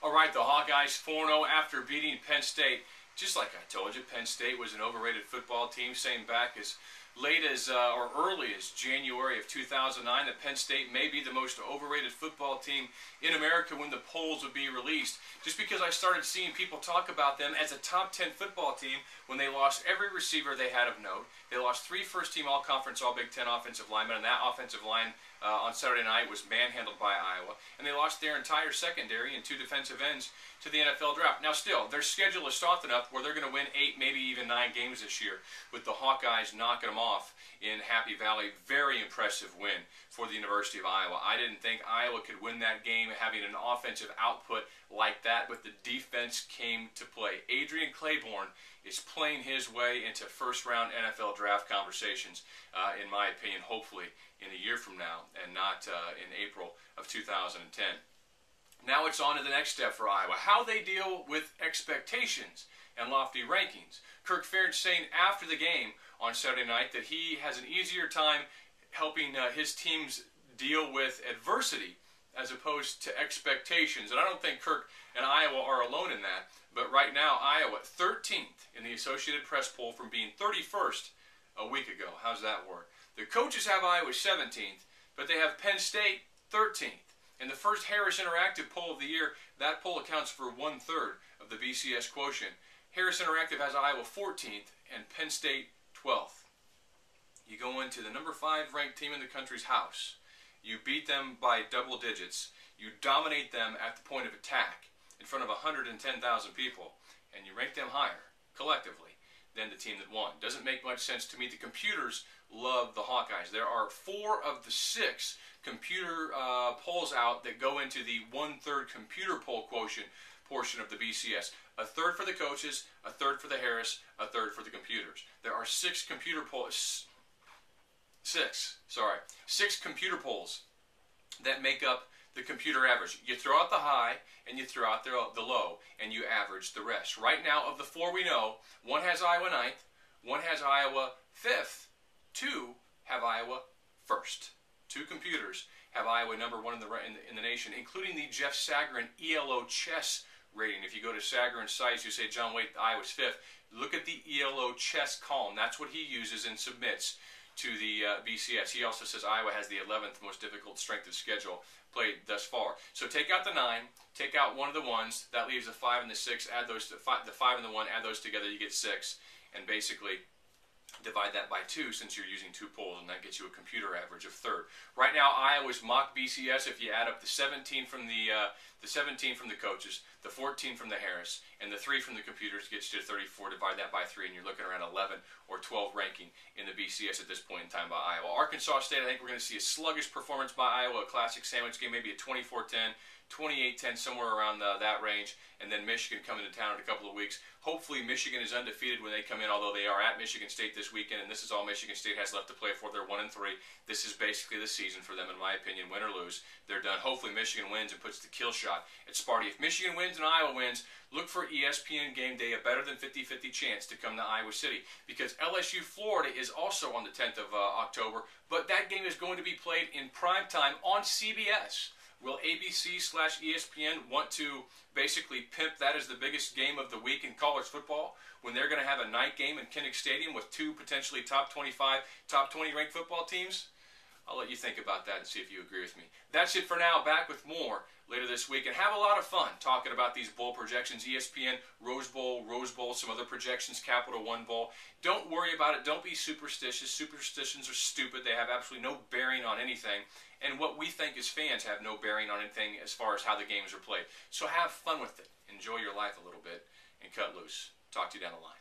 All right, the Hawkeyes 4-0 after beating Penn State. Just like I told you, Penn State was an overrated football team, saying back as late as or early as January of 2009 that Penn State may be the most overrated football team in America when the polls would be released. Just because I started seeing people talk about them as a top 10 football team when they lost every receiver they had of note. They lost 3 first-team all-conference, all-Big Ten offensive linemen, and that offensive line on Saturday night was manhandled by Iowa. And they lost their entire secondary and 2 defensive ends to the NFL draft. Now still, their schedule is soft enough where they're going to win 8, maybe even 9 games this year, with the Hawkeyes knocking them off in Happy Valley. Very impressive win for the University of Iowa. I didn't think Iowa could win that game having an offensive output like that, but the defense came to play. Adrian Claiborne is playing his way into first-round NFL draft conversations, in my opinion, hopefully in a year from now and not in April of 2010. Now it's on to the next step for Iowa, how they deal with expectations and lofty rankings. Kirk Ferentz saying after the game on Saturday night that he has an easier time helping his teams deal with adversity as opposed to expectations. And I don't think Kirk and Iowa are alone in that. But right now, Iowa 13th in the Associated Press poll from being 31st a week ago. How's that work? The coaches have Iowa 17th, but they have Penn State 13th. In the first Harris Interactive poll of the year, that poll accounts for 1/3 of the BCS quotient. Harris Interactive has Iowa 14th and Penn State 12th. You go into the number 5 ranked team in the country's house. You beat them by double digits. You dominate them at the point of attack in front of 110,000 people, and you rank them higher, collectively, than the team that won. Doesn't make much sense to me. The computers love the Hawkeyes. There are 4 of the 6 computer polls out that go into the 1/3 computer poll quotient portion of the BCS. 1/3 for the coaches, 1/3 for the Harris, 1/3 for the computers. There are 6 computer polls. 6 computer polls that make up the computer average. You throw out the high and you throw out the low and you average the rest. Right now, of the 4 we know, 1 has Iowa 9th, 1 has Iowa 5th, 2 have Iowa 1st. 2 computers have Iowa number 1 in the nation, including the Jeff Sagarin ELO chess rating. If you go to Sagarin's site, you say, John, wait, Iowa's 5th. Look at the ELO chess column. That's what he uses and submits to the BCS. He also says Iowa has the 11th most difficult strength of schedule played thus far. So take out the 9, take out one of the 1s, that leaves the 5 and the 6, add those to the 5 and the 1, add those together, you get 6, and basically divide that by 2 since you're using 2 polls, and that gets you a computer average of 3rd. Right now, Iowa's mock BCS, if you add up the 17 from the coaches, the 14 from the Harris, and the 3 from the computers, gets you to 34. Divide that by 3, and you're looking around 11 or 12 ranking in the BCS at this point in time by Iowa. Arkansas State, I think we're going to see a sluggish performance by Iowa, a classic sandwich game, maybe a 24-10, 28-10, somewhere around that range, and then Michigan coming to town in a couple of weeks. Hopefully Michigan is undefeated when they come in, although they are at Michigan State this weekend, and this is all Michigan State has left to play for. They're 1-3. This is basically the season for them, in my opinion. Win or lose, they're done. Hopefully Michigan wins and puts the kill shot at Sparty. If Michigan wins and Iowa wins, look for ESPN Game Day, a better than 50-50 chance to come to Iowa City, because LSU Florida is also on the 10th of October, but that game is going to be played in prime time on CBS. Will ABC/ESPN want to basically pimp that as the biggest game of the week in college football when they're going to have a night game in Kinnick Stadium with 2 potentially top 25, top 20 ranked football teams? I'll let you think about that and see if you agree with me. That's it for now. Back with more later this week. And have a lot of fun talking about these bowl projections. ESPN, Rose Bowl, some other projections, Capital One Bowl. Don't worry about it. Don't be superstitious. Superstitions are stupid. They have absolutely no bearing on anything. And what we think as fans have no bearing on anything as far as how the games are played. So have fun with it. Enjoy your life a little bit and cut loose. Talk to you down the line.